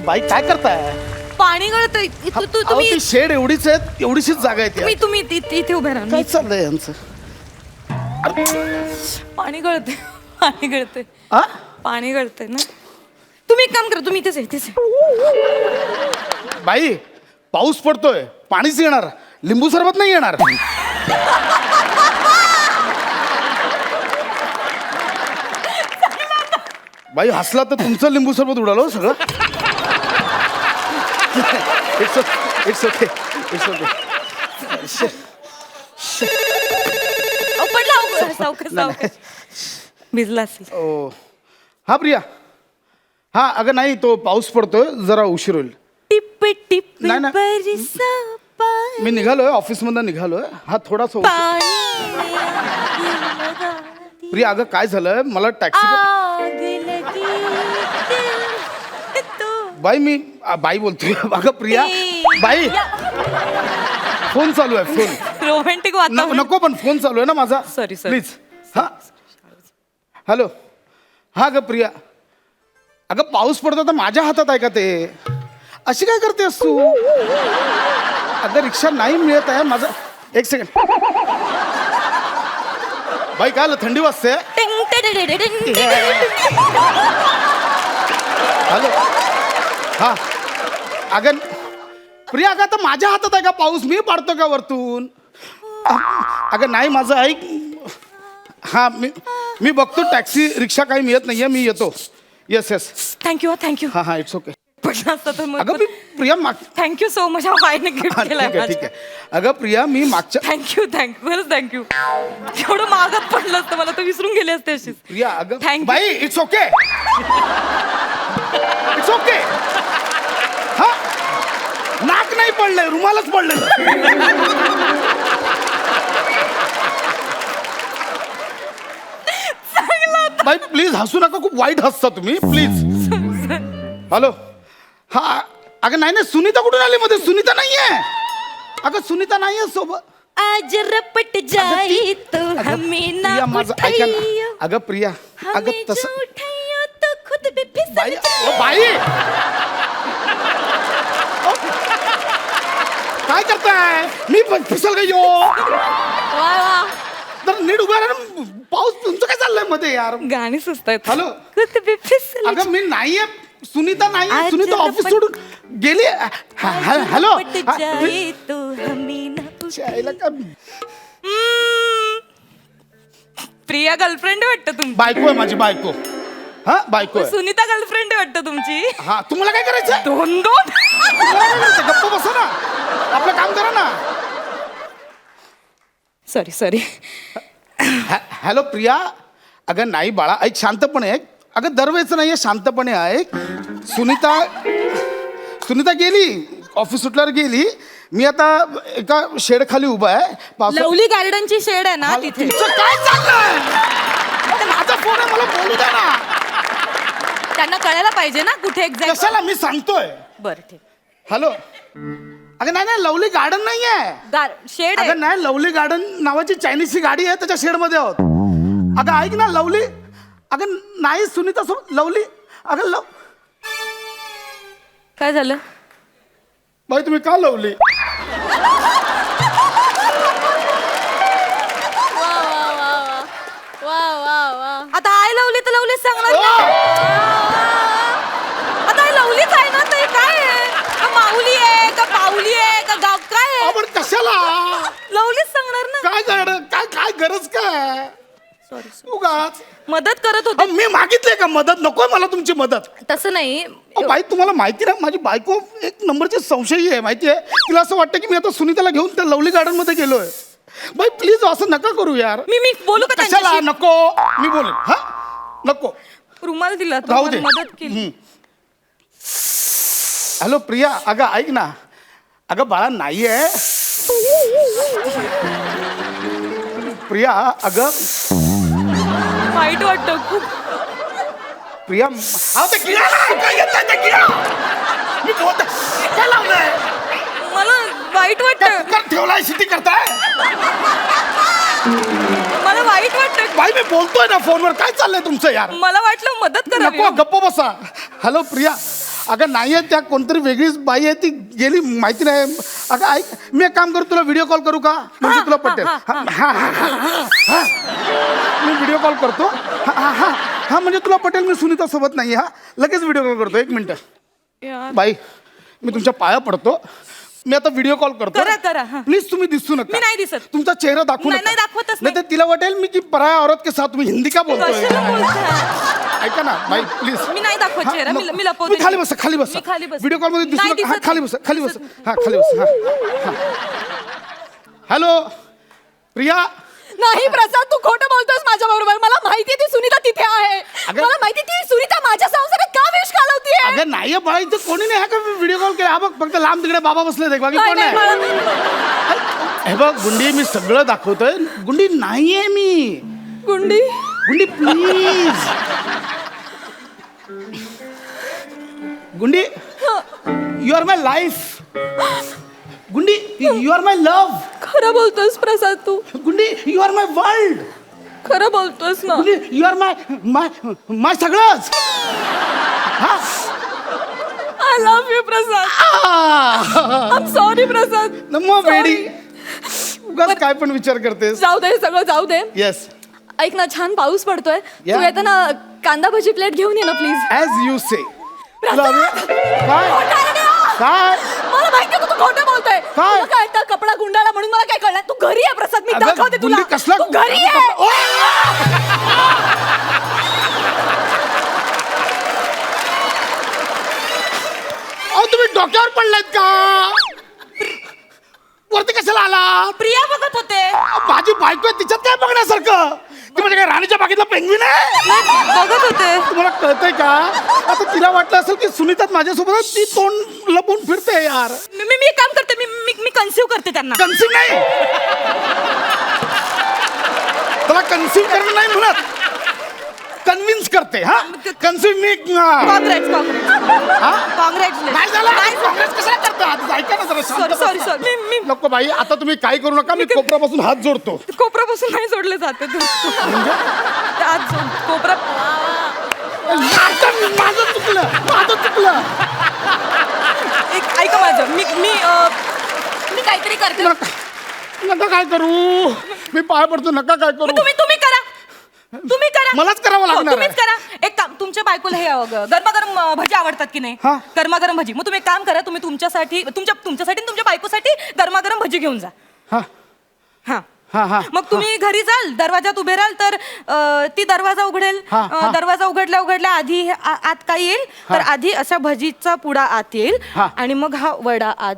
बाई काय करताय? पाणी गळतंय. तुम्ही ती शेड एवढीच आहे, एवढीशीच जागा आहे ती. तुम्ही इथे उभे राहा. काय चाललंय यांचं? पाणी गळतंय. पाणी गळतंय. आ? पाणी गळतंय ना. तुम्ही एक काम करा, तुम्ही इथेच. बाई पाऊस पडतोय, पाणीच येणार, लिंबू सरबत नाही येणार. बाई हसला तर तुमचं लिंबू सरबत उडालो सगळं. It's okay. पडला सावकाश. भिजला असेल. ओ हा प्रिया. हा अगं नाही, तो पाऊस पडतोय, जरा उशीर होईल. टिप टिप नाही, नाही. बरसा पाणी. मी निघालोय, ऑफिस मधून निघालोय. हा थोडासा प्रिया अगं काय झालं, मला टॅक्सी. आग लगी बाई बाई बोलतोय. अगं प्रिया बाई फोन चालू आहे, फोन. रोमॅन्टिक वातावरण. नको पण फोन चालू आहे ना माझा. Sorry. प्लीज. हा हॅलो. हा ग प्रिया, अगं पाऊस पडतो तर माझ्या हातात आहे का ते? अशी काय करतेस तू? अगं रिक्षा नाही मिळत आहे माझा. एक सेकंड. बाई काय थंडी वाजते. हॅलो. हा अगं प्रिया, अगं आता माझ्या हातात आहे का पाऊस? मी पाडतो का वरतून? अगं नाही, माझं ऐक. हा मी बघतो, टॅक्सी रिक्षा काही मिळत नाहीये, मी येतो. येस. थँक्यू. हा इट्स ओके. पडला असता तर मग. अगं मी प्रिया थँक्यू सो मच. बाईने गिफ्ट केलाय. ठीक आहे. अगं प्रिया मी मागच्या. थँक्यू खरंच थँक्यू. एवढं मागत पडलं असतं मला तर विसरून गेले असते अशीच. प्रिया अगं Thank you. By its okay. हा नाक नाही पडलंय, रुमालच पडलंय. बाई प्लीज हसू नका, खूप वाईट हसता तुम्ही, प्लीज. हॅलो. हा अगं नाही, सुनीता कुठून आली मध्ये? सुनीता नाहीये. अगं सुनीता नाहीये सोबत. आज रपट जाई तो हमें ना प्रिया माझं ऐका ना. उठाइयो. अगं प्रिया अगं हमें तसं. जो उठाइयो तो खुद भी फिसल बाई जाए. ओ बाई काय करताय? मी फिसल गयो. वा. तर नीट उभा राहा ना. पाऊस तुमचं काय चाललंय मध्ये यार? गाणी सुचतायत. हॅलो. खुद भी फिसल अगं मी नाहीये, सुनीता नाहीये. आज सुनीता ऑफिस रपट- सोडून गेली. हॅलो. रपट जाई तो हमें ना प्रिया गर्लफ्रेंड वाटतं तुमची. बायको आहे माझी, बायको. हा बायको आहे. सुनीता गर्लफ्रेंड वाटतं तुमची. हा तुम्हाला काय करायचं? दोन तुम्हाला काय करायचं? गप्प बसा ना, आपलं काम करा ना. सॉरी. हॅलो प्रिया. अगं नाही बाळा, ऐक शांतपणे ऐक. अगं दरवेळेच नाहीये, शांतपणे ऐक. सुनीता गेली, ऑफिस सुटल्यावर गेली. मी आता एका शेड खाली उभा आहे. लवली गार्डनची शेड आहे ना तिथे. तुमचं काय चाललंय? माझा फोन आहे, मला बोलू द्या ना. त्यांना कळायला पाहिजे ना कुठे एक्झॅक्ट. कशाला? मी सांगतोय. बरं ठीक. हॅलो. अगं नाही, लवली गार्डन नाहीये. शेड आहे. अगं नाही, लवली गार्डन नावाची चायनीजची गाडी आहे, त्याच्या शेड मध्ये आहोत. अगं ऐक ना लवली. अगं नाही सुनीता सोबत लवली. अगं काय झालं? बाई तुम्ही का लवली? आता आय लवली तर लवलीच सांगणार ना. आता आय लवलीच आहे ना. ते काय आहे? का माऊली आहे का पाऊली आहे का गाव काय आहे? आपण कशाला लवलीच सांगणार ना. काय गरज काय? सॉरी उगाच मदत करत होते. मी मागितले का मदत? नकोय मला तुमची मदत. तसं नाही. बाई तुम्हाला माहिती ना, माझी बायको एक नंबरची संशयी आहे, माहिती आहे. तिला असं वाटतं की मी आता सुनीताला घेऊन त्या लवली गार्डन मध्ये गेलोय. बाई प्लीज असं नका करू यार. मी बोलू का कशाला? त्यांच्याशी? नको मी बोलेन. हा नको. रुमाल दिला तर राहू दे. मदत केली. हॅलो प्रिया. अगं ऐक ना. अगं बाळा नाहीये प्रिया. अगं वाईट वाटतं खूप. प्रिया ते किडा काय येतंय ते किडा? मी बोलतोय. काय लावलंय? मला वाईट वाटतं. कुकर ठेवलाय, शिटी करताय? मला वाईट वाटतं. बाई मी बोलतोय ना फोनवर. काय चाललंय तुमचं यार? मला वाटलं मदत करावी. नको, गप्प बसा. हॅलो प्रिया. अगं नाही आहे, त्या कोणतरी वेगळीच बाई आहे, ती गेली माहिती नाही. अगं ऐक, मी एक काम करू, तुला व्हिडिओ कॉल करू का? म्हणजे तुला पटेल. मी व्हिडिओ कॉल करतो. हा म्हणजे तुला पटेल. मी सुनीता सोबत नाही. हा लगेच व्हिडिओ कॉल करतो. 1 मिनिट. बाई मी तुमच्या पाया पडतो. मी आता व्हिडिओ कॉल करतो. करा. प्लीज तुम्ही दिसू नका. मी नाही दिसत. तुमचा चेहरा दाखवू नाही, नका. दाखवतच नाही तर तिला वाटेल मी की पराया औरत के साथ तुम्ही हिंदी का बोलतोय. कशाला बोलताय? ऐका ना बाई प्लीज. मी नाही दाखवत चेहरा. मी लपवते. तुम्ही खाली बसा. खाली बसा. मी खाली बसते. व्हिडिओ कॉल मध्ये दिसू नाही नका. हा दिसत. खाली बसा. खाली बसा. हा खाली बसा. हॅलो प्रिया. नाही प्रसाद, तू खोटं बोलतोस माझ्या बरोबर. मला माहिती ती सुनीता तिथे आहे. अगं- मला माहिती ती सुनीता माझ्या संसारात का विष घालवतीये. अगं नाही बाई, इथं कोणी नाही. हा का व्हिडिओ कॉल केला? हा बघ फक्त लांब तिकडे बाबा बसले ते, बाकी कोण नाही. हे बघ गुंडी, मी सगळं दाखवतोय. गुंडी नाहीये मी. गुंडी गुंडी प्लीज. गुंडी यू आर माय लाईफ. गुंडी यू आर माय लव्ह. खरं बोलतोस प्रसाद, तू गुंडी यू आर माय वर्ल्ड. खरं बोलतोस ना. गुंडी you are my my my सगळंच. I love you Prasad. I am sorry Prasad. नमो बेडी. उगाच काय पण विचार करतेस. जाऊ दे, सगळं जाऊ दे. येस ऐक ना, छान पाऊस पडतोय. Yeah. तू येताना कांदा भजी प्लेट घेऊन ये ना प्लीज. ॲज यू से. प्रसाद! काय काय मला माहिती तू खोटं बोलतोय. काय? तुला कळतं कपडा गुंडाळा म्हणून मला काय कळलं. तू घरी आहे प्रसाद, मी अगं, दाखवते तुला. गुंडी कसला- तू घरी आहे. अहो तुम्ही डोक्यावर पडलात का? वरती कशाला आला? प्रिया बघत होते. माझी बायको आहे, तिच्यात काय बघण्यासारखं? ती म्हणजे काय राणीच्या बागेतला पेंग्विन आहे? बघत होते. तुम्हाला कळतंय का? आता तिला वाटलं असेल की सुनीतात माझ्यासोबत आहे, ती तोंड लपवून फिरते यार. मी एक काम करते. मी कन्सिव्ह करते त्यांना. कन्सिव्ह नाही, त्याला कन्सिव्ह करणं नाही म्हणत, कन्व्हिन्स करते. हा कन्सिव्ह मी काँग्रेस नाही झालं. काँग्रेस कशाला करतात? ऐका ना जरा शांत सॉरी बसा. मी नको बाई, आता तुम्ही काही करू नका. मी कोपऱ्यापासून हात जोडतो. कोपऱ्यापासून नाही सोडले जाते. आज कोपरा. माझं चुकलं. ऐका माझं. मी काहीतरी करते. नका काय करू. मी पाय पडतो. नका काय करू. तुम्ही करा. मलाच करावं लागणार तुम्हीच करा. एक काम, तुमच्या बायकोला हे गरमागरम भजी आवडतात की नाही? हा. गरमागरम भजी. मग तुम्ही एक काम करा. तुम्ही तुमच्यासाठी आणि तुमच्या बायकोसाठी गरमागरम भजी घेऊन जा. हा हा हा हा. मग तुम्ही घरी जाल, दरवाजात उभे राहाल तर ती दरवाजा उघडेल. हा. दरवाजा उघडल्या आधी आत काय येईल तर आधी अशा भजीचा पुडा आत येईल हा. आणि मग हा वडा आत.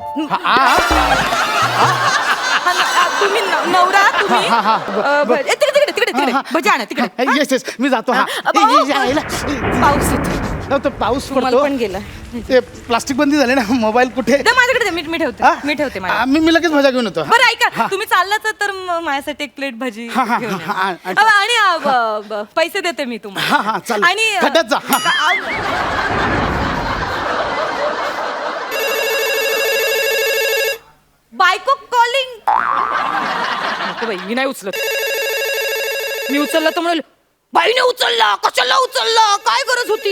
तुम्ही हा. तिकडे भजी आणा तिकडे. येस मी जातो. हा पाऊस येतो. पाऊस मला पडतो. पण गेला. ते प्लास्टिक बंदी झाले ना. मोबाईल कुठे? माझ्याकडे दे, मी ठेवते. हा? मी ठेवते माझ्या. मी लगेच भजा घेऊन येतो. बरं ऐका, तुम्ही चाललात तर माझ्यासाठी एक प्लेट भजी हा, हा, घेऊन या. हा, हा. आणि पैसे देते मी तुम्हाला. हा चालेल. आणि खड्ड्यात जा. बायको कॉलिंग. नको बाई, मी नाही उचलत. मी उचलला तर म्हणेल बाईने उचलला, कशाला उचलला, काय गरज होती.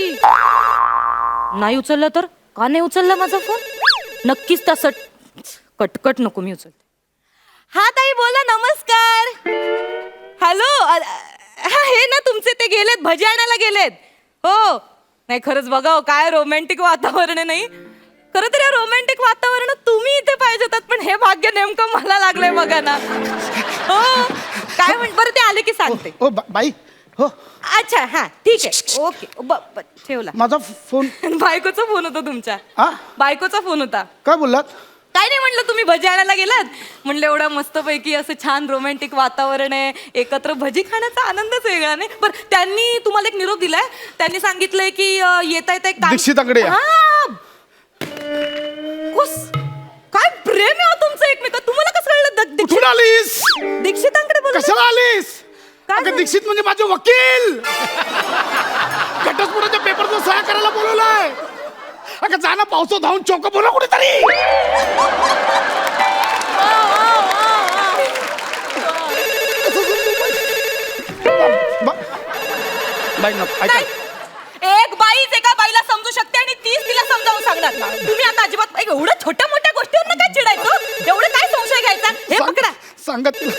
नाही उचलला तर का नाही उचलला माझा फोन? नक्कीच तसं कटकट नको, मी उचलते. हा ताई बोला. नमस्कार. हॅलो. हे ना तुमचे ते गेलेत, भजी आणायला गेलेत. हो नाही खरंच बघा हो, काय रोमॅन्टिक वातावरण आहे. नाही खरं तर या रोमॅन्टिक वातावरणात तुम्ही इथे पाहिजे होतात, पण हे भाग्य नेमकं मला लागलंय बघा ना. हो काय म्हण. बरं ते आले की सांगते. O by. हो अच्छा हा ठीक आहे. ओके ठेवला. माझा फोन. बायकोचा फोन होता तुमच्या. हा बायकोचा फोन होता. काय बोललात? काय नाही म्हणलं, तुम्ही भजी आणायला गेलात. म्हणलं एवढं मस्तपैकी असं छान रोमॅन्टिक वातावरण आहे, एकत्र भजी खाण्याचा आनंदच वेगळा. नाही बरं त्यांनी तुम्हाला एक निरोप दिलाय. त्यांनी सांगितलंय की येता येता एक दीक्षिताकडे या. काय प्रेम आहे तुमचं एकमेकात. तुम्हाला कसं कळलं? कुठून आलीस? दीक्षितांकडे बोला. कशाला आलीस? काय अगं झालं? दीक्षित म्हणजे माझे वकील. घटस्फोटाच्या पेपरचं सह्या करायला बोलवलंय. अगं जाणं पावसात धावून चौक बोला कुठेतरी. बाई नको ऐका. एक बाईच एका बाईला समजू शकते आणि तीच तिला समजावून सांगणार ना तुम्ही आता अजिबात एवढ्या छोट्या मोठ्या गोष्टीवर काय चिडायचं एवढं काय संशय घ्यायचा हे पकडा सांगा तिला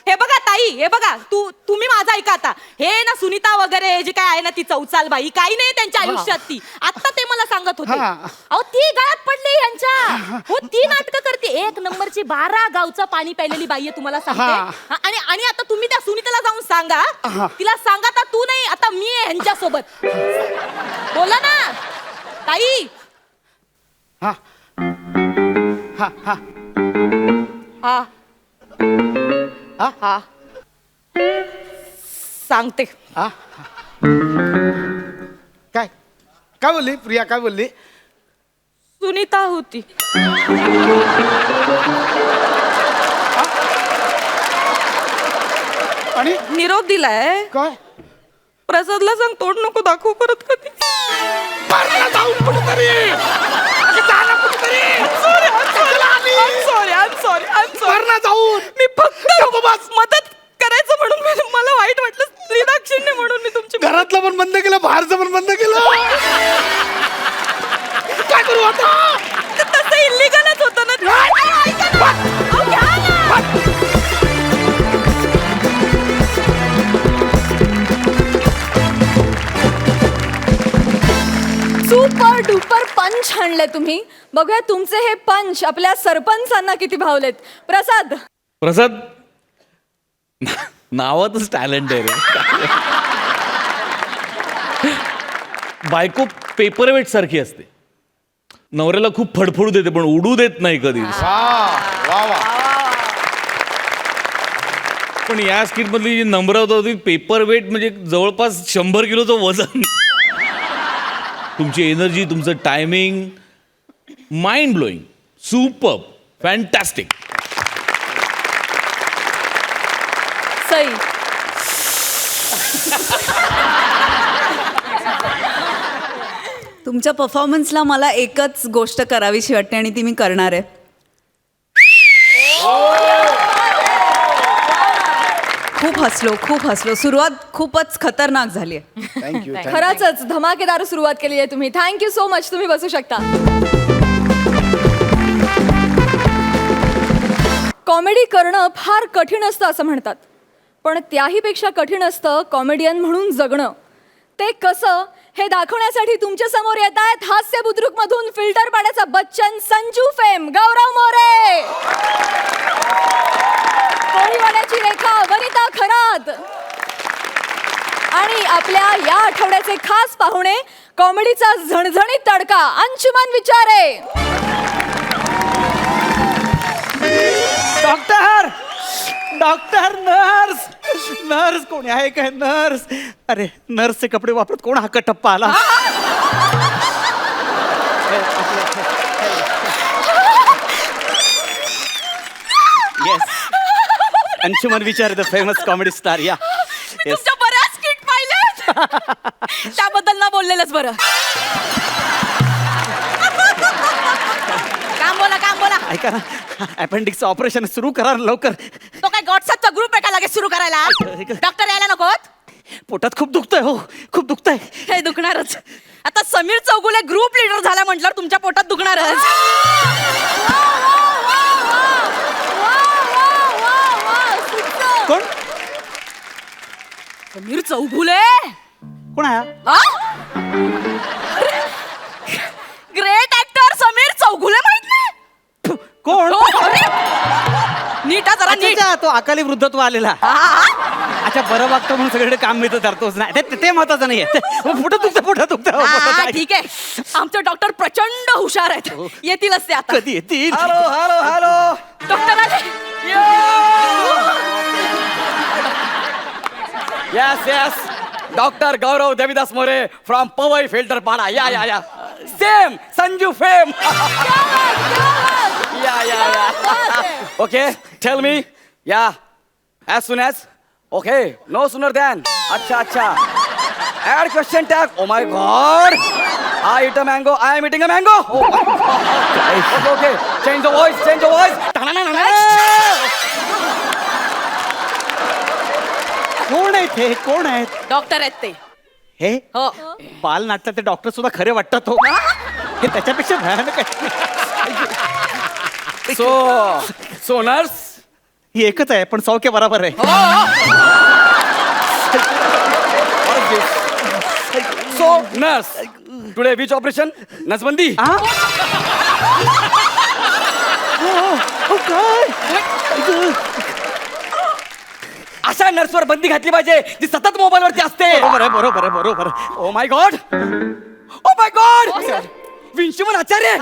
हे बघा ताई हे बघा तुम्ही माझा ऐका आता हे ना सुनीता वगैरे जे काय आहे ना ती चौचाल बाई काही नाही त्यांच्या आयुष्यात ती आता ते मला सांगत होते अहो ती गळ्यात पडली यांच्या हो ती नाटकं करते 1 नंबरची 12 गावचं पाणी प्यायलेली बाई आहे तुम्हाला सांगते आणि आता तुम्ही त्या सुनीताला जाऊन सांगा तिला सांगा आता तू नाही आता मी आहे ह्यांच्या सोबत बोला ना ताई हा हा हा हा हा सांगते काय काय बोलली प्रिया काय बोलली सुनीता होती आणि निरोप दिलाय काय प्रसादला सांग तोड नको दाखवू परत कधी मी फक्त मदत करायचं म्हणून मला वाईट वाटलं स्त्रीदाक्षिण्य म्हणून मी तुमची घरातलं पण बंद केलं बाहेरचं पण बंद केलं काय करू आता तसं इल्लीगलच होतं ना अहो, घ्या ना. सुपर डुपर पंच आणले तुम्ही बघूया तुमचे हे पंच आपल्या सरपंचांना किती भावलेत. प्रसाद नावातच टॅलेंट आहे रे. बायको पेपरवेट सारखी असते नवऱ्याला खूप फडफडू देते पण उडू देत नाही कधी. पण या स्किट मधली जी नम्रता होती पेपरवेट म्हणजे जवळपास 100 किलोचं वजन. तुमची एनर्जी तुमचं timing mind blowing super fantastic. Sai तुमच्या परफॉर्मन्सला मला एकच गोष्ट करावीशी वाटते आणि ती मी करणार आहे. खूप हसलो सुरुवात खूपच खतरनाक झाली आहे. थँक्यू खरंच धमाकेदार सुरुवात केली आहे तुम्ही. Thank you so much. तुम्ही बसू शकता. कॉमेडी करणं फार कठीण असतं असं म्हणतात पण त्याही पेक्षा कठीण असतं कॉमेडियन म्हणून जगणं. ते कसं हे दाखवण्यासाठी तुमच्या समोर येत आहेत हास्य बुद्रुक मधून फिल्टर पाड्याचा बच्चन संजू फेम गौरव मोरे, कोळीवाड्याची रेखा वनिता खरात आणि आपल्या या आठवड्याचे खास पाहुणे कॉमेडीचा झणझणीत तडका अंशुमन विचारे. डॉक्टर डॉक्टर नर्स नर्स कोणी आहे काय नर्स. अरे नर्सचे कपडे वापरत कोण हा कटप्पा आला. येस अंशुमन विचार द फेमस कॉमेडी स्टार. या तुमच्या बऱ्याच स्किट पाहिलेत त्याबद्दल ना बोललेलंच बरं. काम बोला ऐका ना अपेंडिक्सचं ऑपरेशन सुरू करा ना लवकर. तो काय व्हॉट्सअपचा ग्रुप आहे का लगेच सुरू करायला. डॉक्टर यायला नकोत. पोटात खूप दुखतंय हो खूप दुखतंय. हे दुखणारच आता. समीर चौगुले ग्रुप लीडर झाला म्हटल्यावर तुमच्या पोटात दुखणारच. कोण समीर चौगुले कोण आहे ग्रेट ऍक्टर समीर चौगुले माहित नाही. कोण. नीटा जरा नीट. अच्छा, तो अकाली वृद्धत्व आलेला. अच्छा बरं वागतो म्हणून सगळीकडे काम मिळतं धरतोच नाही ते महत्वाचं नाहीये. पोटात दुखतं. ठीक आहे आमचे डॉक्टर प्रचंड हुशार आहेत येतीलच ते आता. कधी येतील. हॅलो डॉक्टर आले. Yes doctor Gaurav Devidas More from Powai Filter Pada. Yeah same Sanju fame. Yeah okay tell me yeah as soon as okay no sooner than अच्छा add question tag. Oh my god I eat a mango I am eating a mango. Okay change the voice. कोण आहेत हे कोण आहेत. Doctor आहेत ते. हे हो बाल नाटकाचे डॉक्टर सुद्धा खरे वाटतात हो हे त्याच्यापेक्षा भयानक आहे सो नर्स ही एकच आहे पण सौख्य बरोबर आहे so nurse today which operation नसबंदी अशा नर्सवर बंदी घातली पाहिजे जी सतत मोबाईल वरती असते बरोबर आहे बरोबर आहे बरोबर आहे. Oh my god oh my god विंशुमन आचार्य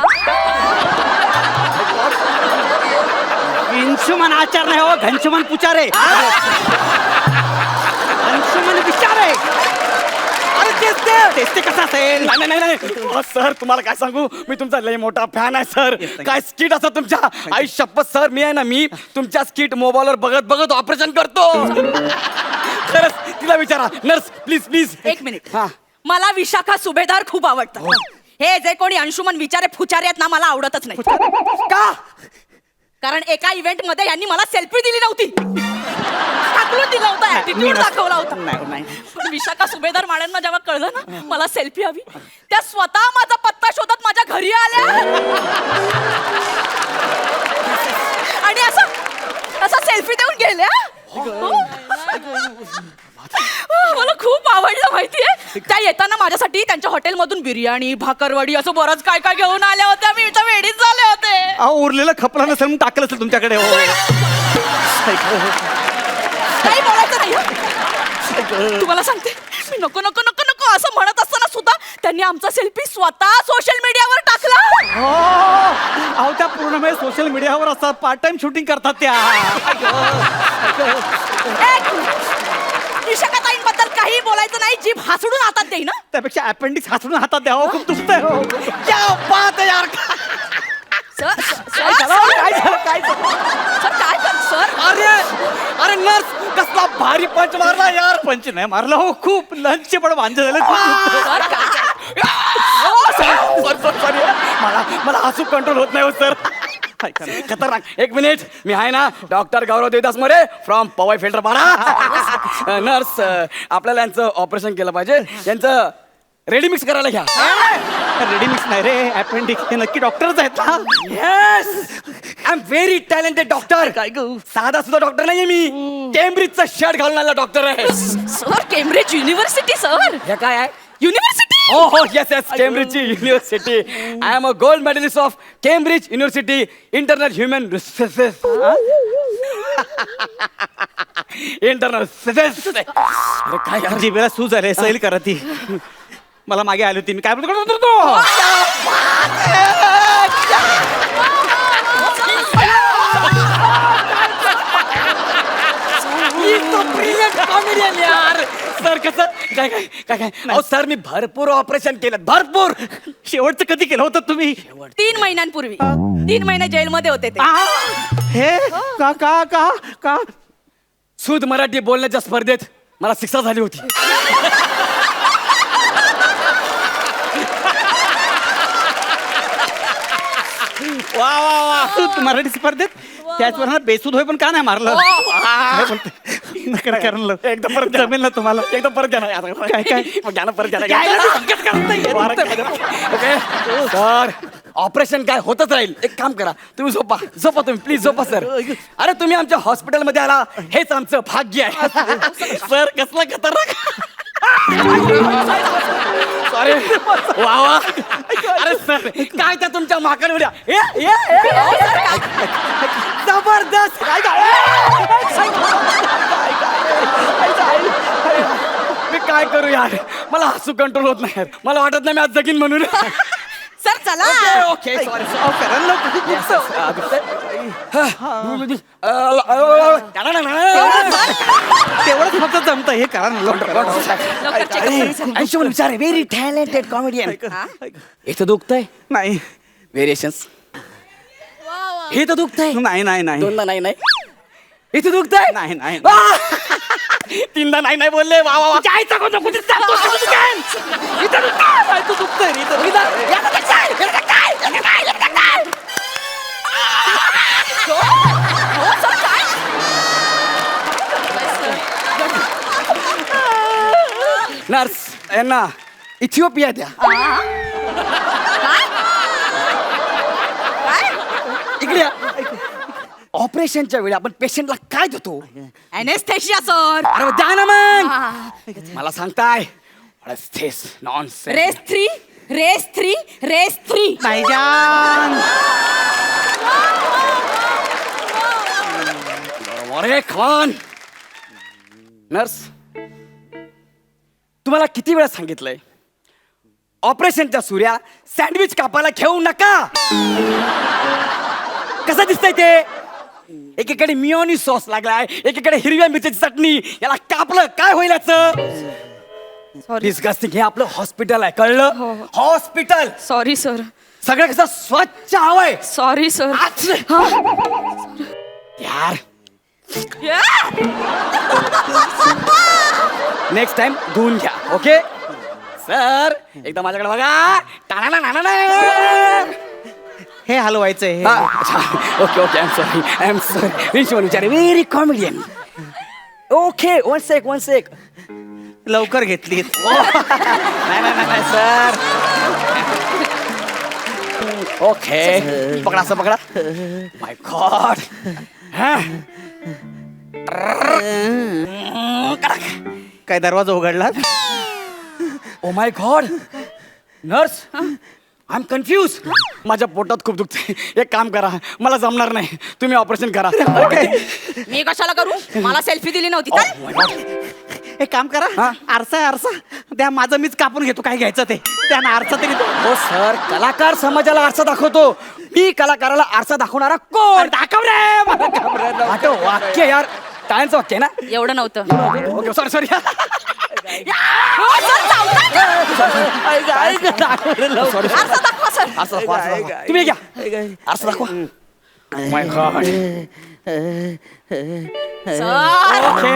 अंशुमन आचार नाही हो घनशुमन पुचारे अंशुमन विचारे अरे तेच ते तेच ते कसं असेल नाही नाही नाही सर तुम्हाला काय सांगू मी तुमचा लय मोठा फॅन आहे सर काय स्किट असं तुमच्या आई शपथ सर मी आहे ना मी तुमच्या स्किट मोबाईलवर बघत बघत ऑपरेशन करतो खरंच तिला विचारा नर्स प्लीज प्लीज एक मिनिट हा मला विशाखा सुभेदार खूप आवडतात हे जे कोणी अंशुमन विचारे फुचारे आहेत ना मला आवडतच नाही का कारण एका इव्हेंट मध्ये यांनी मला सेल्फी दिली नव्हती टाकलून दिला होता ऍटिट्यूड दाखवला होता नाही पण विशाखा सुभेदार मॅडमना जेव्हा कळलं ना मला सेल्फी हवी त्या स्वतः माझा पत्ता शोधत माझ्या घरी आल्या आणि असा सेल्फी देऊन गेल्या मला खूप आवडलं माहितीये त्या येताना माझ्यासाठी त्यांच्या हॉटेलमधून बिर्याणी भाकरवडी असं बरंच काय काय घेऊन आल्या होत्या मी इथं वेडीच झाले होते अहो उरलेलं खपला नसेल म्हणून टाकलं असेल तुमच्याकडे हो काही बोलायचं नाही हं. तुम्हाला सांगते मी नको नको नको नको असं म्हणत असताना सुद्धा त्यांनी आमचा सेल्फी स्वतः सोशल मीडियावर टाकला हो अहो त्या पूर्ण वेळ सोशल मीडियावर असतात पार्ट टाइम शूटिंग करतात त्या विशाखाताईंबद्दल काही बोलायचं नाही जीभ हसडून हातात देई ना त्यापेक्षा अपेंडिक्स हातून हातात द्या हो खूप दुखतंय हो क्या बात आहे यार सर काय झालं काय झालं सर काय कर सर अरे अरे नर्स कसला भारी पंच मारला यार पंच नाही मारलं हो खूप लंचचे पण वांजे झाले खूप दुखतंय. सर काय सॉरी मला हसू कंट्रोल होत नाही हो सर ऐका ना. खतरनाक एक मिनिट मी आहे ना doctor Gaurav Devdas More from Powai Filter Pada nurse आपल्याला यांचं ऑपरेशन केलं पाहिजे यांचं रेडी मिक्स करायला घ्या रेडी मिक्स नाही रे अपेंडिक्स हे नक्की डॉक्टरच आहेत ना yes I am very talented doctor काय गं? साधा सुद्धा डॉक्टर नाहीये मी केम्ब्रिजचा शर्ट घालून आलेला डॉक्टर आहे सर केम्ब्रिज युनिव्हर्सिटी सर हे काय आहे युनिव्हर्सिटी Oh, yes, केम्ब्रिजची university I am a gold medalist of Cambridge university internal human resources internal अरे काय यार जिभेला सूज आले सैल करा ती मला मागे आली होती मी काय बोलतो कॉमेडियन यार सर कसं काय काय काय काय अहो सर मी भरपूर ऑपरेशन केलं भरपूर शेवटचं कधी केलं होतं तुम्ही 3 महिन्यांपूर्वी 3 महिने जेलमध्ये होते ते हे का का का का शुद्ध मराठी बोलण्याच्या स्पर्धेत मला शिक्षा झाली होती वा वा वा तू मराठी स्पर्धेत त्याचवर ना बेसूद होय पण का नाही मारलं काय बोलते? नका करणं एकदम परत घ्या. जमेल ना तुम्हाला एकदम परत घ्या ना काय काय मग घ्या ना परत घ्या ओके सर ऑपरेशन काय होतच राहील एक काम करा तुम्ही झोपा झोपा तुम्ही प्लीज झोपा सर अरे तुम्ही आमच्या हॉस्पिटलमध्ये आला हेच आमचं भाग्य आहे सर कसलं खतरनाक सॉरी वा वा अरे सर काय त्या तुमच्या माकड उड्या जबरदस्त मी काय करू यार मला हसू कंट्रोल होत नाही यार. मला वाटत नाही मी आज जगीन म्हणून सर चला ओके सॉरी तेवढंच फक्त जमतं हे करा ना लवकर. लवकर चेकअप अंशुमन विचार व्हेरी टॅलेंटेड कॉमेडियन इथं दुखतंय नाही व्हेरिएशन्स हे तर दुखतंय नाही नाही नाही दोनदा नाही नाही इथे दुखतंय नाही नाही तीनदा नाही नाही बोलले वा वा वा नर्स यांना इथिओपिया द्या. इकडे या. ऑपरेशनच्या वेळी आपण पेशंटला काय देतो? Anaesthesia sir. अरे मग द्या ना मग. मला सांगताय नॉनसेन्स. रेस 3 भाईजान. अरे खवान. नर्स, तुम्हाला किती वेळा सांगितलंय ऑपरेशनच्या सूर्या सँडविच कापायला घेऊ नका. कसं दिसतंय ते? एकीकडे मिओनी सॉस लागलाय, एकीकडे हिरव्या मिरच्याची चटणी. याला कापलं काय होईल याचं? डिस्गस्टिंग. हे आपलं हॉस्पिटल आहे, कळलं? हॉस्पिटल. Sorry sir. सगळं कसं स्वच्छ हवंय. Sorry sir. यार नेक्स्ट टाइम धुवून घ्या. ओके सर, एकदा माझ्याकडे बघा. टाणाणाणाणाणा. हे हलवायचंय. हा, अच्छा. Okay okay. I am sorry Vishwan Vichare very comedian. Okay one sec. लवकर घेतली. नाही सर. ओके पकडा असं पकडा. My god. काय दरवाजा उघडला? Oh my god. Nurse, I am confuse. माझ्या पोटात खूप दुखते. एक काम करा, मला जमणार नाही, तुम्ही ऑपरेशन करा. मी कशाला करू? मला सेल्फी दिली नव्हती Oh तर? my God. एक काम करा. हा? आरसा आहे आरसा. त्या माझं मीच कापून घेतो काय घ्यायचं ते. त्यानं आरसा तरी दे. हो सर, कलाकार समाजाला आरसा दाखवतो. मी कलाकाराला आरसा दाखवणारा कोण? दाखव रे मला घाबरायला. वाटो वाक्य यार. टाळ्यांचं वाक्य आहे ना? एवढं नव्हतं. Okay sorry. आरसा दाखवा सर. आरसा दाखवा. तुम्ही घ्या आरसा दाखवा. माय गॉड. सर. ओके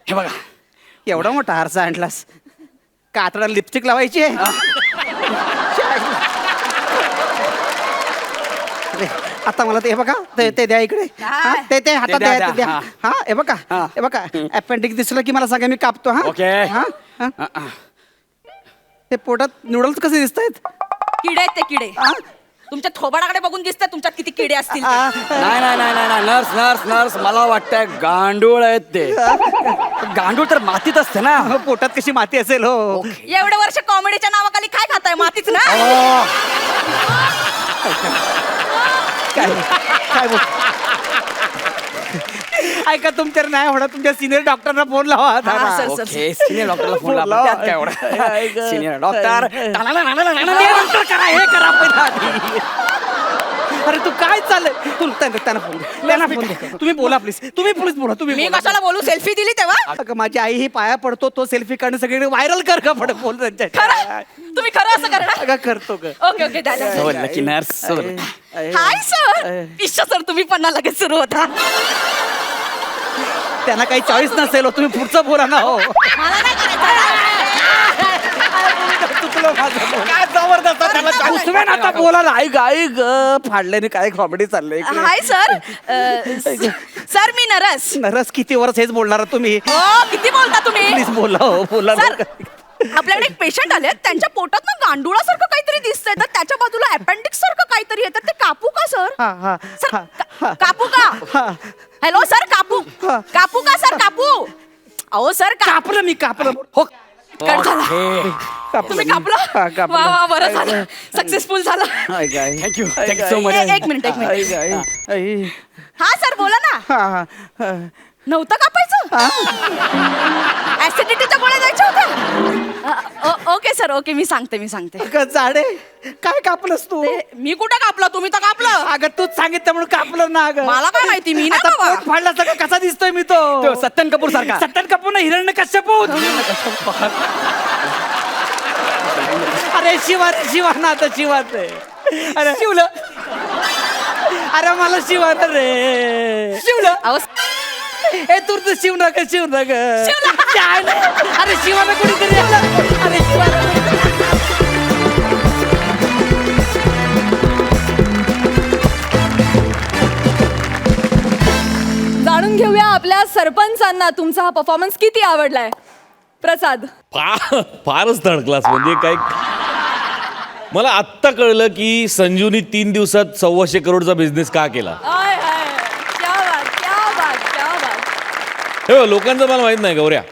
हे बघा. एवढा मोठा आरसा आणलास. कातडा लिपस्टिक लावायची आहे. आता मला ते हे बघा ते द्या इकडे. हा, ते हातात द्या, द्या. हा. हा हे बघा. हा. हे बघा अपेंडिक्स दिसलं की मला सांगा, मी कापतो. हा ओके. हा, हा. ते पोटात नूडल्स कसे दिसत आहेत? किडे आहेत ते किडे. तुमच्या थोबाडाकडे बघून दिसतंय तुमच्यात किती किडे असतील ते. नाही नर्स मला वाटतंय गांडूळ आहेत ते. गांडूळ तर मातीत असते ना. पोटात कशी माती असेल हो. एवढे वर्ष कॉमेडीच्या नावाखाली काय खाताय? मातीच ना. काय बोल ऐका, तुमच्या नाही होणार. तुमच्या सिनियर डॉक्टरना फोन लावा. हा, सर. ओके सिनियर डॉक्टरला फोन लावा. लावा. त्यात काय एवढं? सिनियर डॉक्टर करा हे करा पहिला. अरे तू काय चाललंय? तू त्यांना फोन दे. त्यांना फोन दे. तुम्ही बोला प्लीज. तुम्ही बोला. तुम्ही मी बोला. कशाला बोलू? सेल्फी दिली तेव्हा. अगं, माझी आई ही पाया पडतो, तो सेल्फी काढणं सगळीकडे व्हायरल कर का पड बोल त्यांच्या. खरं? तुम्ही खरं असं करणार? अगं करतो ग. ओके दादा. Lucky nurse. Hi sir. इश्श सर, तुम्ही पण ना लगेच सुरू होता. त्यांना काही चॉईस नसेल हो. तुम्ही पुढचं बोला ना हो. मला नाही करायचं. चुकलं माझं. काय जबरदस्त त्याला choice. तुम्ही ना आता बोला ना. आई ग फाडल्याने काय कॉमेडी चाललंय इकडे. Hi sir. सर मी नरस. नरस किती वर्ष हेच बोलणार तुम्ही. हो, किती बोलता तुम्ही? प्लीज बोला हो. बोला सर, ना. आपल्याकडे एक पेशंट आले, त्यांच्या पोटात ना गांडुळासारखं काहीतरी दिसतंय, तर त्याच्या बाजूला अपेंडिक्स सारखं काहीतरी आहे, तर ते कापू का सर? हा, हा, सर, हा, कापू का? हा. हॅलो सर, कापू का सर? कापू. अहो सर, कापलं मी कापलं. हो कट झाला. कापलं तुम्ही मी. हा, कापलं? कापलं. वा बरं झालं. सक्सेसफुल झालं. Thank you so much. एक मिनिट. हा सर, बोला ना. नव्हतं कापायचं? ऍसिडिटीच्या गोळ्या द्यायच्या होत्या? Okay sir, okay. मी सांगते. झाडे काय कापलंस तू? मी कुठं कापलं? तुम्ही तर कापलं. अगं तूच सांगितलं म्हणून कापलं ना. अगं मला काय माहिती? मी नाही आता बाबा. पोट फाडला सगळं. कसा दिसतोय मी तो? सत्यन कपूर सारखा. सत्तर कपूर ना हिरण्य कश्यप. अरे शिवा ना आता शिवाच आहे. अरे शिवलं. अरे मला शिवा ना रे. शिवलं. अहो, ए तू तर शिव नका. शिवलं. अरे शिवाला कोणीतरी. अरे शिवाला. जाणून घेऊया आपल्या सरपंचांना तुमचा हा परफॉर्मन्स किती आवडलाय. प्रसाद. फारच थर्ड क्लास. म्हणजे काय, मला आत्ता कळलं की संजूनी 3 दिवसात 125 करोडचा बिझनेस का केला. I, I. क्या बात, क्या बात, क्या बात. हे बघ, लोकांचं मला माहित नाही गौऱ्या,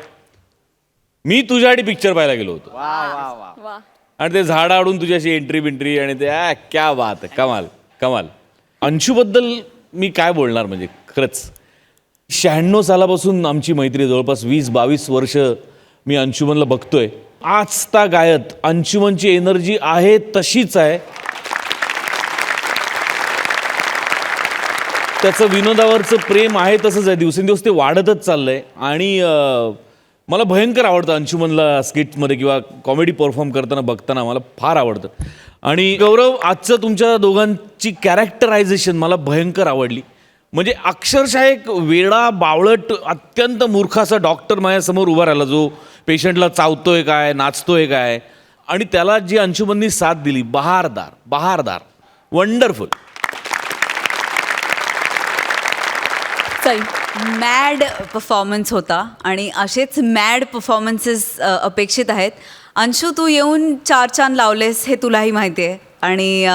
मी तुझ्यासाठी पिक्चर पाहायला गेलो होतो वा. आणि ते झाड आडून तुझ्याशी एंट्री बिंट्री आणि ते क्या बात आहे, कमाल कमाल. अंशूबद्दल मी काय बोलणार, म्हणजे खरंच 96 सालापासून आमची मैत्री, जवळपास 20-22 वर्ष मी अंशुमनला बघतोय. आज गायत अंशुमनची एनर्जी आहे तशीच आहे, त्याचं विनोदावरचं प्रेम आहे तसंच आहे, दिवसेंदिवस ते वाढतच चाललंय. आणि मला भयंकर आवडतं अंशुमनला स्किटमध्ये किंवा कॉमेडी परफॉर्म करताना बघताना मला फार आवडतं. आणि गौरव, आजचं तुमच्या दोघांची कॅरेक्टरायझेशन मला भयंकर आवडली. म्हणजे अक्षरशः एक वेडा बावळट अत्यंत मूर्ख असा डॉक्टर माझ्यासमोर उभा राहिला, जो पेशंटला चावतोय काय, नाचतोय काय, आणि त्याला जी अंशुमननी साथ दिली, बहारदार वंडरफुल. सई. मॅड परफॉर्मन्स होता आणि असेच मॅड परफॉर्मन्सेस अपेक्षित आहेत. अंशू, तू येऊन 4 चांद लावलेस हे तुलाही माहिती आहे आणि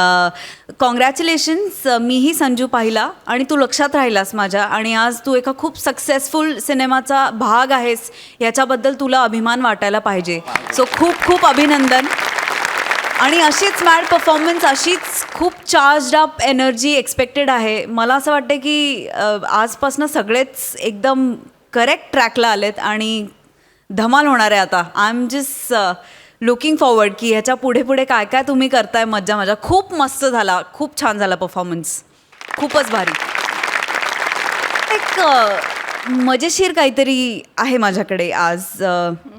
कॉंग्रॅच्युलेशन्स. मीही संजू पाहिला आणि तू लक्षात राहिलास माझ्या, आणि आज तू एका खूप सक्सेसफुल सिनेमाचा भाग आहेस याच्याबद्दल तुला अभिमान वाटायला पाहिजे. सो खूप खूप अभिनंदन. आणि अशीच मॅड परफॉर्मन्स, अशीच खूप चार्ज्ड अप एनर्जी एक्सपेक्टेड आहे. मला असं वाटतं की आजपासून सगळेच एकदम करेक्ट ट्रॅकला आलेत आणि धमाल होणार आहे आता. I am just looking forward की ह्याच्या पुढे पुढे काय काय तुम्ही करताय. मजा. खूप मस्त झाला, खूप छान झाला परफॉर्मन्स, खूपच भारी. एक मजेशीर काहीतरी आहे माझ्याकडे आज,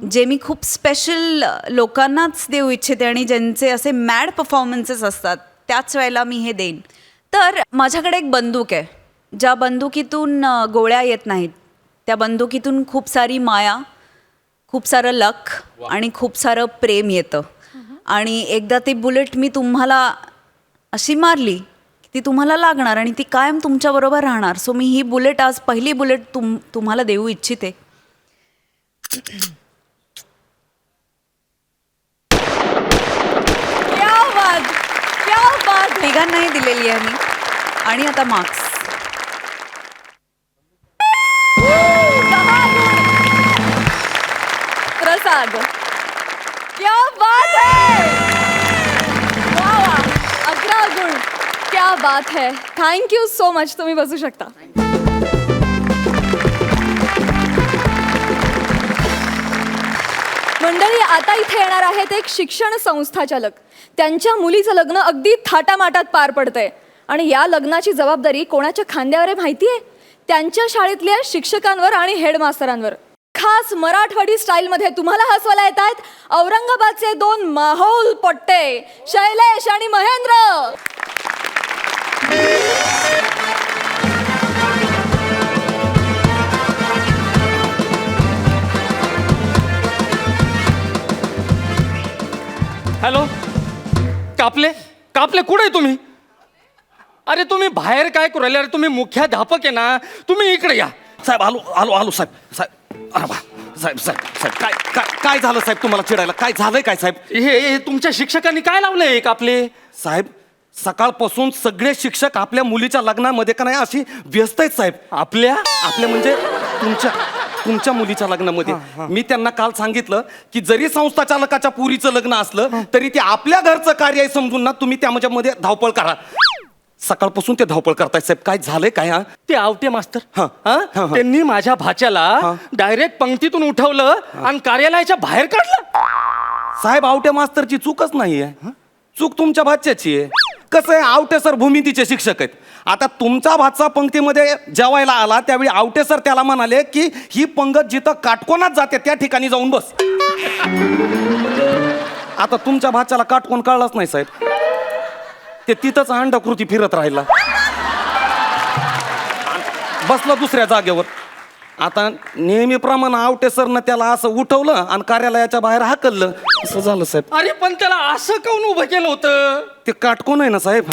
जे मी खूप स्पेशल लोकांनाच देऊ इच्छिते आणि ज्यांचे असे मॅड परफॉर्मन्सेस असतात त्याच वेळेला मी हे देईन. तर माझ्याकडे एक बंदूक आहे, ज्या बंदुकीतून गोळ्या येत नाहीत. त्या बंदुकीतून खूप सारी माया, खूप सारं लक आणि खूप सारं प्रेम येतं. आणि एकदा ती बुलेट मी तुम्हाला अशी मारली, ती तुम्हाला लागणार आणि ती कायम तुमच्याबरोबर राहणार. सो मी ही बुलेट, आज पहिली बुलेट तुम्हाला देऊ इच्छिते. क्या बात. तिघांनाही दिलेली आहे मी. आणि आता मार्क्स. प्रसाद. क्या बात है. वा. 11 गुण. क्या बात है. Thank you so much. तुम्ही बसू शकता. मंडळी, आता इथे येणार आहेत एक शिक्षण संस्थाचालक. त्यांच्या मुलीचं लग्न अगदी थाटामाटात पार पडतंय आणि या लग्नाची जबाबदारी कोणाच्या खांद्यावर आहे माहिती आहे? त्यांच्या शाळेतल्या शिक्षकांवर आणि हेडमास्तरांवर. खास मराठवाडी स्टाईलमध्ये तुम्हाला हसवायला येत आहेत औरंगाबादचे 2 माहोल पट्टे, शैलेश आणि महेंद्र. हॅलो, कापले कुठे आहे तुम्ही? अरे तुम्ही बाहेर काय करू राहिले? अरे तुम्ही मुख्याध्यापक आहे ना, तुम्ही इकडे या. साहेब आलो साहेब. अरे बा, साहेब काय झालं साहेब तुम्हाला चिडायला? काय झालंय काय साहेब? हे तुमच्या शिक्षकांनी काय लावलंय कापले? साहेब, सकाळपासून सगळे शिक्षक आपल्या मुलीच्या लग्नामध्ये का नाही अशी व्यस्त आहेत साहेब. आपल्या म्हणजे तुमच्या मुलीच्या लग्नामध्ये. मी त्यांना काल सांगितलं की जरी संस्था चालकाच्या पुरीचं लग्न असलं तरी ते आपल्या घरचं कार्य आहे समजून ना तुम्ही त्यामध्ये धावपळ करा. सकाळपासून ते धावपळ करताय साहेब. काय झालंय काय? ते आवटे मास्तर हा. त्यांनी माझ्या भाच्याला डायरेक्ट पंक्तीतून उठवलं आणि कार्यालयाच्या बाहेर काढलं. साहेब, आवटे मास्तरची चूकच नाहीये, चूक तुमच्या भाच्याची आहे. कसं आहे, आवटे सर भूमितीचे शिक्षक आहेत. आता तुमचा भाचा पंक्तीमध्ये जेवायला आला त्यावेळी आवटे सर त्याला म्हणाले की ही पंगत जिथं काटकोनात जाते त्या ठिकाणी जाऊन बस. आता तुमच्या भाच्याला काटकोन कळलाच नाही साहेब. ते तिथंच अंडाकृती फिरत राहिला, बसला दुसऱ्या जागेवर. आता नेहमीप्रमाणे आवटे सरनं त्याला असं उठवलं आणि कार्यालयाच्या बाहेर हाकललं. असं झालं साहेब. अरे पण त्याला असं काऊन उभं केलं होतं? ते काटकोन आहे ना साहेब.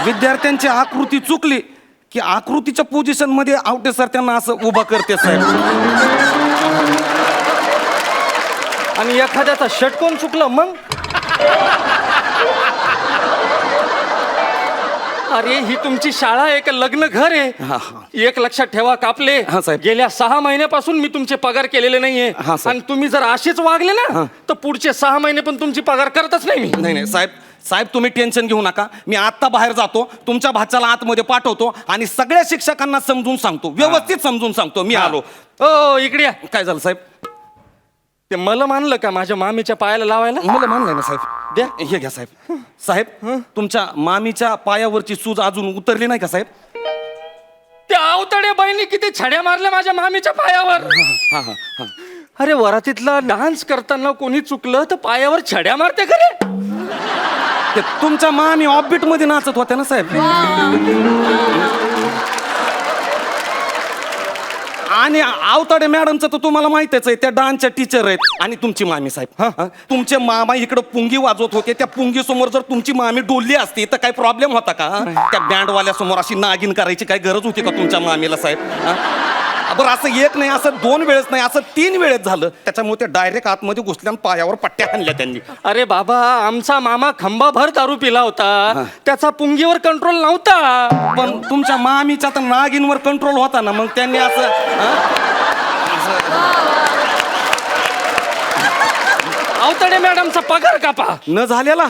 विद्यार्थ्यांची आकृती चुकली की आकृतीच्या पोझिशन मध्ये आवटे सर त्यांना असं उभा करते साहेब. आणि एखाद्याचा षटकोन चुकलं मग. अरे ही तुमची शाळा आहे का लग्न घर आहे? हा, हा. एक लक्षात ठेवा कापले, हा, साहेब. गेल्या 6 महिन्यापासून मी तुमचे पगार केलेले नाहीये. हा, साहेब. आणि तुम्ही जर असेच वागले ना तर पुढचे 6 महिने पण तुमची पगार करतच नाही मी. नाही नाही साहेब, साहेब तुम्ही टेन्शन घेऊ नका. मी आत्ता बाहेर जातो, तुमच्या भाच्याला आतमध्ये पाठवतो आणि सगळ्या शिक्षकांना समजून सांगतो, व्यवस्थित समजून सांगतो. मी आलो. ओ इकडे या. काय झालं साहेब? ते मला मानलं का माझ्या मामीच्या पायाला लावायला? मला मानलंय ना साहेब. द्या हे घ्या साहेब. साहेब तुमच्या मामीच्या पायावरची सूज अजून उतरली नाही का साहेब? त्या अवतड्या बाईंनी किती छड्या मारल्या माझ्या मामीच्या पायावर. हा हा हा. अरे वरातीतला डान्स करताना कोणी चुकलं तर पायावर छड्या मारते खरे. ते तुमच्या मामी ऑफबीट मध्ये नाचत होत्या ना साहेब. आणि आवताडे मॅडमचं तर तुम्हाला माहितच आहे, त्या डान्सच्या टीचर आहेत. आणि तुमची मामी साहेब, हा तुमचे मामा इकडे पुंगी वाजवत होते. त्या पुंगी समोर जर तुमची मामी डोलली असती तर काही प्रॉब्लेम होता का? त्या बँडवाल्या समोर अशी नागिन करायची काय गरज होती का तुमच्या मामीला साहेब? बरं असं एक नाही, असं 2 वेळेस नाही, असं 3 वेळेस झालं. त्याच्यामुळे ते डायरेक्ट आतमध्ये घुसल्या आणि पायावर पट्ट्या आणल्या त्यांनी. अरे बाबा आमचा मामा खंबाभर दारू पिला होता, त्याचा पुंगीवर कंट्रोल नव्हता. पण तुमच्या मामीच्या तर नागिनवर कंट्रोल होता ना, मग त्यांनी असं अवतडे मॅडमचा पगार कापा. न झालेला.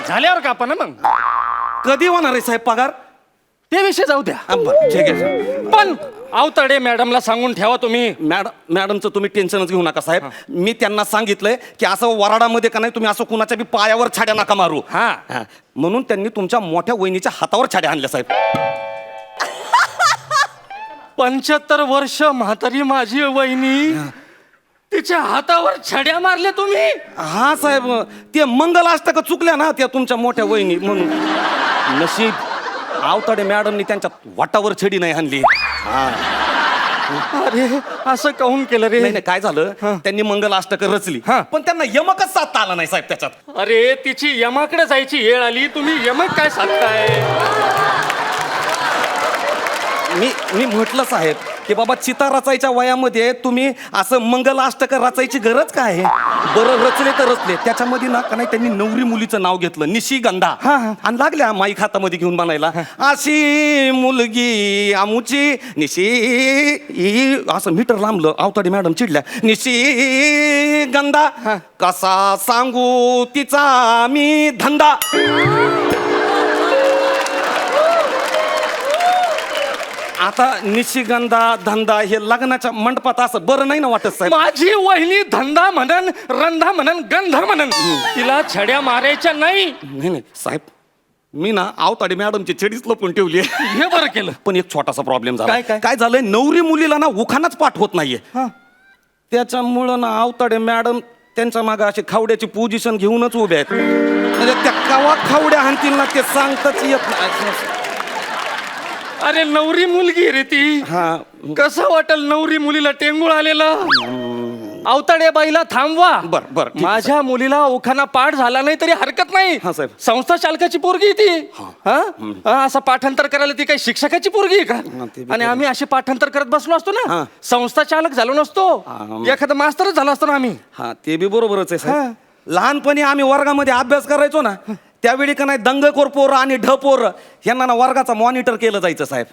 झाल्यावर कापा ना मग. कधी होणार आहे साहेब पगार? ते विषय जाऊ द्या. बरं, ठीक आहे. पण अवतडे मॅडमला सांगून ठेवा तुम्ही. मॅडमचं तुम्ही टेन्शनच घेऊ नका साहेब. मी त्यांना सांगितलंय की असं वराडामध्ये का नाही तुम्ही असं कुणाच्या बी पायावर छाड्या नका मारू. हा. म्हणून त्यांनी तुमच्या मोठ्या वहिनीच्या हातावर छाड्या आणल्या साहेब. 75 वर्ष म्हातारी माझी वहिनी, तिच्या हातावर छड्या मारल्या तुम्ही. हा साहेब, ते मंगलाष्टक चुकल्या ना त्या तुमच्या मोठ्या वहिनी, म्हणून. नशीब आवताडे मॅडमनी त्यांच्या वाटावर छडी नाही आणली. अरे असं काहून केलं रे? नाही नाही, काय झालं, त्यांनी मंगलाष्टक रचली पण त्यांना यमकच साधता आला नाही साहेब त्याच्यात. अरे तिची यमाकडे जायची वेळ आली, तुम्ही यमक काय साधताय? मी म्हटलं साहेब की बाबा चिता रचायच्या वयामध्ये तुम्ही असं मंगलाष्टक रचायची गरज काय आहे? बरं रचले तर रचले, त्याच्यामध्ये ना का नाही त्यांनी नवरी मुलीचं नाव घेतलं, निशिगंधा. आणि लागल्या माईक हातामध्ये घेऊन बनायला, अशी मुलगी आमुची निशी, असं मीटर लांबलं. आवताडे मॅडम चिडल्या, निशिगंधा कसा सांगू तिचा मी धंदा. आता निशिगंधा धंदा हे लग्नाच्या मंडपात असं बरं नाही ना वाटत साहेब. माझी वहिनी धंदा म्हणन, रंधा म्हणन, गंध म्हणन, तिला छड्या मारायच्या नाही. नाही नाही साहेब, मी ना आवताडे मॅडमची छडीच लपून ठेवली. हे बरं केलं. पण एक छोटासा प्रॉब्लेम झाला. काय? काय झालंय, नवरी मुलीला ना उखानाच पाठ होत नाहीये. त्याच्यामुळं ना आवताडे मॅडम त्यांच्या मागे अशी खावड्याची पोझिशन घेऊनच उभे आहेत. म्हणजे त्या कवा खावड्या हाणतील ना ते सांगताच येत नाही. अरे नवरी मुलगी रे ती. हा. कसं वाटल नवरी मुलीला टेंगुळ आलेलं? अवताडे बाईला थांबवा. बर, ठीक आहे, माझ्या मुलीला उखाना पाठ झाला नाही तरी हरकत नाही. हा, साहेब. संस्था चालकाची पोरगी ती. असं पाठांतर करायला ती काही शिक्षकाची पोरगी आहे का? ते बी आणि आम्ही असे पाठांतर करत बसलो असतो ना, हा. संस्था चालक झालो नसतो, एखादा मास्तरच झाला असतो ना आम्ही. हा ते बी बरोबरच आहे साहेब. लहानपणी आम्ही वर्गामध्ये अभ्यास करायचो ना, त्यावेळी का नाही दंगखोर पोरं आणि ढपोर यांना ना वर्गाचा मॉनिटर केलं जायचं साहेब.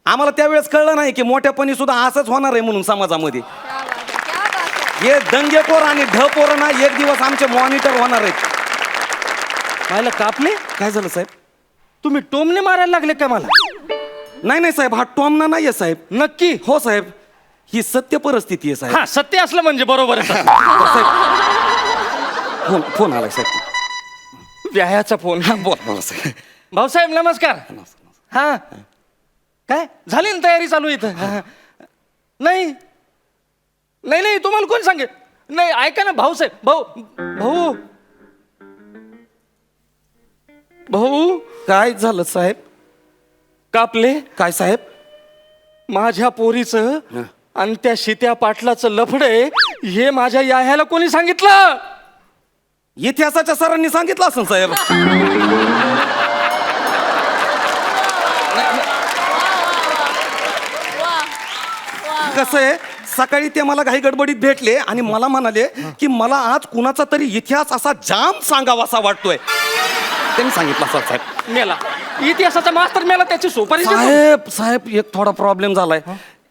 आम्हाला त्यावेळेस कळलं नाही की मोठ्यापणी सुद्धा असंच होणार आहे म्हणून समाजामध्ये. हे दंगेखोर आणि ढपोर ना एक दिवस आमचे मॉनिटर होणार आहेत. पाहिलं कापले? काय झालं साहेब? तुम्ही टोमने मारायला लागले का मला? नाही नाही साहेब, हा टॉमना नाहीये साहेब. नक्की? हो साहेब, ही सत्य परिस्थिती आहे साहेब. हा सत्य असलं म्हणजे बरोबर आहे. फोन आलाय साहेब. व्यायाचा फोन. बोला साहेब. भाऊसाहेब नमस्कार. हा काय झाली ना तयारी चालू इथं? नाही नाही नाही, तुम्हाला कोण सांगे? नाही ऐका ना भाऊसाहेब, भाऊ भाऊ काय झालं साहेब? कापले काय साहेब? माझ्या पोरीचं आणि त्या शित्या पाटलाचं लफडे हे माझ्या याह्याला कोणी सांगितलं? इतिहासाच्या सरांनी सांगितलं असं साहेब. कसं आहे, सकाळी ते मला काही गडबडीत भेटले आणि मला म्हणाले की मला आज कुणाचा तरी इतिहास असा जाम सांगावासा वाटतोय. त्यांनी सांगितलं असं साहेब. मेला इतिहासाचा मास्तर मेला, त्याची सुपारी देतो. साहेब साहेब एक थोडा प्रॉब्लेम झालाय.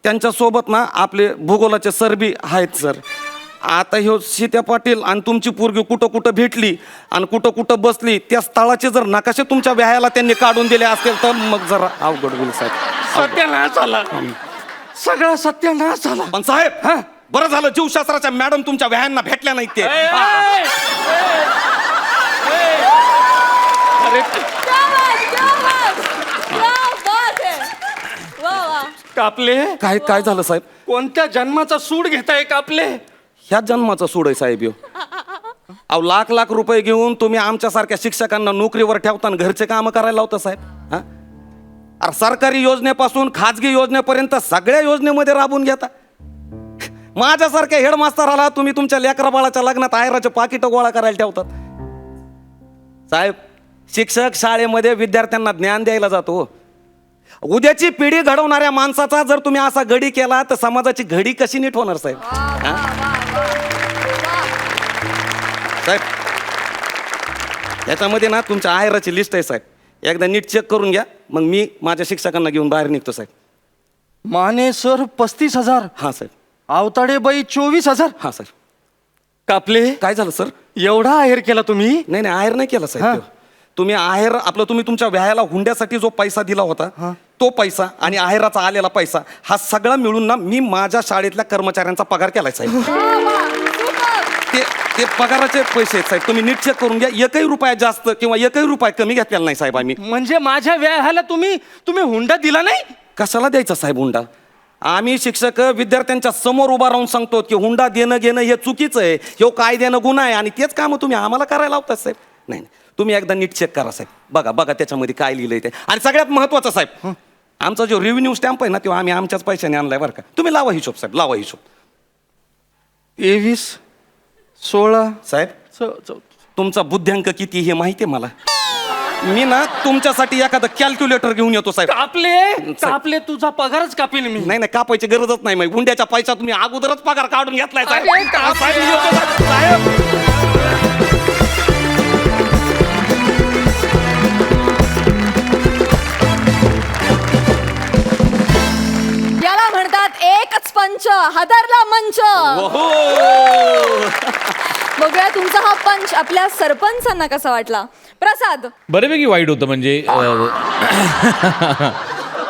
त्यांच्या सोबत ना आपले भूगोलाचे सर बी आहेत सर. आता ह्यो सीत्या पाटील आणि तुमची पोरगी कुठं कुठं भेटली आणि कुठं कुठं बसली, त्या स्थळाचे जर नकाशे तुमच्या व्यायाला त्यांनी काढून दिले असतील तर मग जरा अवघड होईल साहेब. सत्यानाश झाला, सगळा सत्यानाश झाला. पण साहेब बरं झालं जीवशास्त्राच्या मॅडम तुमच्या व्यायांना भेटल्या नाहीत ते. कापले काय काय झालं साहेब? कोणत्या जन्माचा सूड घेताय कापले? ह्या जन्माचा सूड आहे साहेब ह्यो. अहो लाख लाख रुपये घेऊन तुम्ही आमच्यासारख्या शिक्षकांना नोकरीवर ठेवता आणि घरचे कामं करायला लावता साहेब. हा अरे सरकारी योजनेपासून खाजगी योजनेपर्यंत सगळ्या योजनेमध्ये राबून घेता. माझ्यासारख्या हेडमास्तराला तुम्ही तुमच्या लेकरा बाळाच्या लग्नात आयराचे पाकिटं गोळा करायला ठेवतात. साहेब शिक्षक शाळेमध्ये विद्यार्थ्यांना ज्ञान द्यायला जातो. उद्याची पिढी घडवणाऱ्या माणसाचा जर तुम्ही असा गडी केला तर समाजाची घडी कशी नीट होणार साहेब? साहेब याच्यामध्ये ना तुमच्या आयराची लिस्ट आहे साहेब. एकदा नीट चेक करून घ्या, मग मी माझ्या शिक्षकांना घेऊन बाहेर निघतो साहेब. माने सर 35,000, हां साहेब. आवताडे बाई 24,000. हां साहेब. कापले काय झालं सर? एवढा आहेर केला तुम्ही? नाही नाही आहेर नाही केला हां. साहेब. तुम्ही आहेर आपलं तुम्ही तुमच्या व्यायाला हुंड्यासाठी जो पैसा दिला होता तो पैसा आणि आहेराचा आलेला पैसा हा सगळा मिळून ना मी माझ्या शाळेतल्या कर्मचाऱ्यांचा पगार केलाय साहेब. ते ते पगाराचे पैसे आहेत साहेब. तुम्ही नीट चेक करून घ्या. एकही रुपया जास्त किंवा एकही रुपया कमी घेतलेला नाही साहेब आम्ही. म्हणजे माझ्या व्याहाला तुम्ही हुंडा दिला नाही? कशाला द्यायचा साहेब हुंडा? आम्ही शिक्षक विद्यार्थ्यांच्या समोर उभा राहून सांगतो की हुंडा देणं घेणं हे चुकीचं आहे, हे कायद्यानं गुन्हा आहे आणि तेच कामं तुम्ही आम्हाला करायला लावतात साहेब. नाही तुम्ही एकदा नीट चेक करा साहेब. बघा बघा त्याच्यामध्ये काय लिहिलंय ते. आणि सगळ्यात महत्वाचं साहेब आमचा जो रेव्हेन्यू स्टॅम्प आहे ना तो आम्ही आमच्याच पैशाने आणलाय बरं का. तुम्ही लावा हिशोब साहेब, लावा हिशोब. 23, 16 साहेब तुमचा बुद्ध्यांक किती हे माहिती आहे मला. मी ना तुमच्यासाठी एखादं कॅल्क्युलेटर घेऊन येतो साहेब. कापले तुझा पगारच कापेल मी. नाही नाही कापायची गरजच नाही. मग हुंड्याच्या पैसा तुम्ही अगोदरच पगार काढून घेतलाय साहेब. अरे, कापले. साहेब, मी येतो साहेब. याला म्हणतात एकच पंच हादरला मंच. बघूया तुमचा हा पंच आपल्या सरपंचांना कसा वाटला. प्रसाद बऱ्यापैकी वाईट होतं. म्हणजे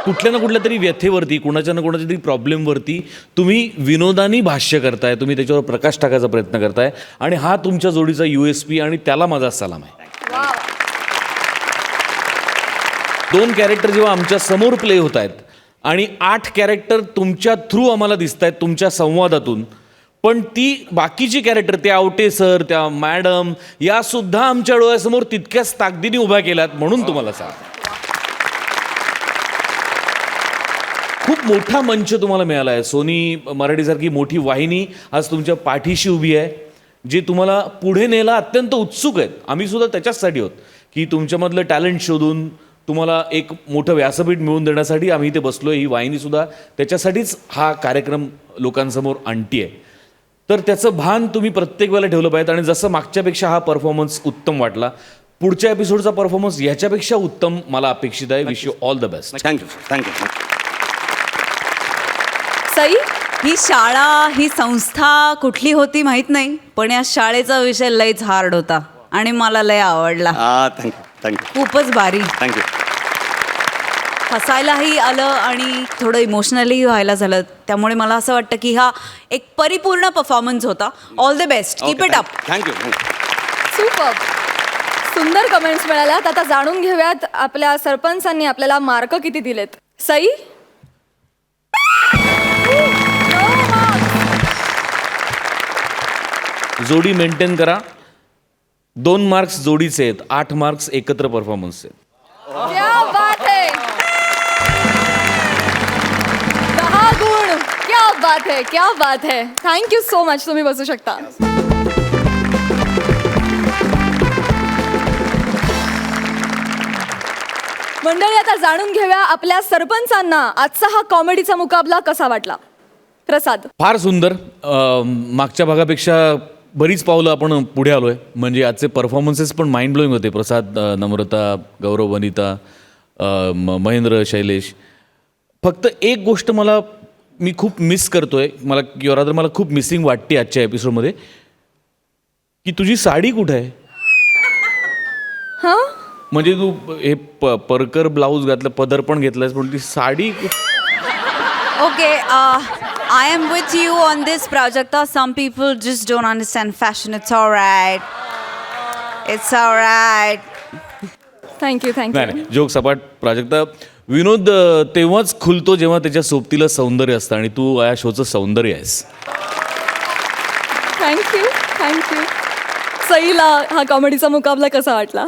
कुठल्या ना कुठल्या तरी व्यथेवरती कुणाच्या ना कुणाच्या तरी प्रॉब्लेमवरती तुम्ही विनोदानी भाष्य करताय, तुम्ही त्याच्यावर प्रकाश टाकायचा प्रयत्न करताय आणि हा तुमच्या जोडीचा USP आणि त्याला माझा सलाम आहे. 2 कॅरेक्टर जेव्हा आमच्या समोर प्ले होत आहेत आणि 8 कॅरेक्टर तुमच्या थ्रू आम्हाला दिसत आहेत तुमच्या संवादातून, पण ती बाकीची कॅरेक्टर त्या आवटे सर त्या मॅडम या सुद्धा आमच्या डोळ्यासमोर तितक्याच ताकदीने उभ्या केल्यात म्हणून तुम्हाला सांग. खूप मोठा मंच तुम्हाला मिळाला आहे. सोनी मराठीसारखी मोठी वाहिनी आज तुमच्या पाठीशी उभी आहे, जे तुम्हाला पुढे न्यायला अत्यंत उत्सुक आहेत. आम्ही सुद्धा त्याच्याचसाठी आहोत की तुमच्यामधलं टॅलेंट शोधून तुम्हाला एक मोठं व्यासपीठ मिळवून देण्यासाठी आम्ही इथे बसलोय. ही वाहिनी सुद्धा त्याच्यासाठीच हा कार्यक्रम लोकांसमोर आणती आहे. तर त्याचं भान तुम्ही प्रत्येक वेळेला ठेवलं पाहिजे. आणि जसं मागच्यापेक्षा हा परफॉर्मन्स उत्तम वाटला, पुढच्या एपिसोडचा परफॉर्मन्स याच्यापेक्षा उत्तम मला अपेक्षित आहे. Wish you all the best. Thank you thank you. Sai, ही शाळा ही संस्था कुठली होती माहित नाही, पण या शाळेचा विषय लयच हार्ड होता आणि मला लय आवडला. थँक्यू थँक्यू खूपच भारी. थँक्यू. हसायलाही आलं आणि थोडं इमोशनली व्हायला झालं. त्यामुळे मला असं वाटतं की हा एक परिपूर्ण परफॉर्मन्स होता. All the best. Keep it up. Thank you. Super सुंदर कमेंट्स मिळाल्यात. आता जाणून घेऊयात आपल्या सरपंचांनी आपल्याला मार्क किती दिलेत. सई जोडी मेंटेन करा. 2 मार्क्स जोडीचे आहेत, 8 मार्क्स एकत्र परफॉर्मन्स आहेत. क्या बात है. 10 गुण. क्या बात है, क्या बात है. Thank you so much. तुम्ही बसू शकता. मंडळी, आता जाणून घेऊया आपल्या सरपंचांना आजचा हा कॉमेडीचा मुकाबला कसा वाटला. प्रसाद. फार सुंदर. मागच्या भागापेक्षा बरीच पावलं आपण पुढे आलोय. म्हणजे आजचे परफॉर्मन्सेस पण माइंड ब्लोईंग होते. प्रसाद, नम्रता, गौरव, वनिता, महेंद्र, शैलेश. फक्त एक गोष्ट मी खूप मिस करतोय, मला खूप मिसिंग वाटते आजच्या एपिसोडमध्ये, की तुझी साडी कुठे आहे. हा, म्हणजे तू हे परकर ब्लाऊज घातलं, पदर पण घेतलायस, पण ती sari Okay, I am with you on this, Prajakta. Some people just don't understand fashion. It's all right. It's all right. Thank you नाही थँक्यू. नाही, जोक सपाट. प्राजक्ता, विनोद तेव्हाच खुलतो जेव्हा त्याच्या सोबतीला सौंदर्य असतं, आणि तू या शोचं सौंदर्य आहेस. थँक्यू. सईला हा कॉमेडीचा मुकाबला कसा वाटला.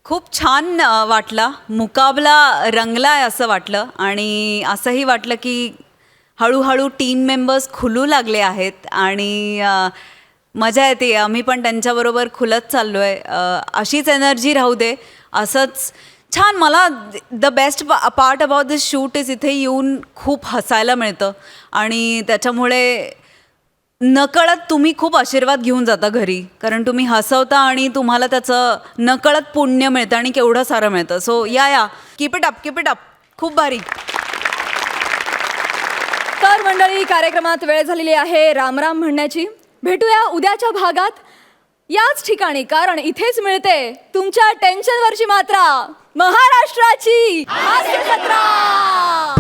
खूप छान वाटला. मुकाबला रंगलाय असं वाटलं, आणि असंही वाटलं की हळूहळू टीम मेंबर्स खुलू लागले आहेत, आणि मजा येते. आम्ही पण त्यांच्याबरोबर खुलत चाललो आहे. अशीच एनर्जी राहू दे. असंच छान. मला the best part about this shoot is इथे येऊन खूप हसायला मिळतं, आणि त्याच्यामुळे नकळत तुम्ही खूप आशीर्वाद घेऊन जाता घरी, कारण तुम्ही हसवता आणि तुम्हाला त्याचं नकळत पुण्य मिळतं, आणि केवढं सारं मिळतं. सो या कीप इट अप. खूप भारी. तर मंडळी, कार्यक्रमात वेळ झालेली आहे रामराम म्हणण्याची. भेटूया उद्याच्या भागात याच ठिकाणी, कारण इथेच मिळते तुमच्या टेन्शनवरची मात्रा, महाराष्ट्राची हास्य जत्रा.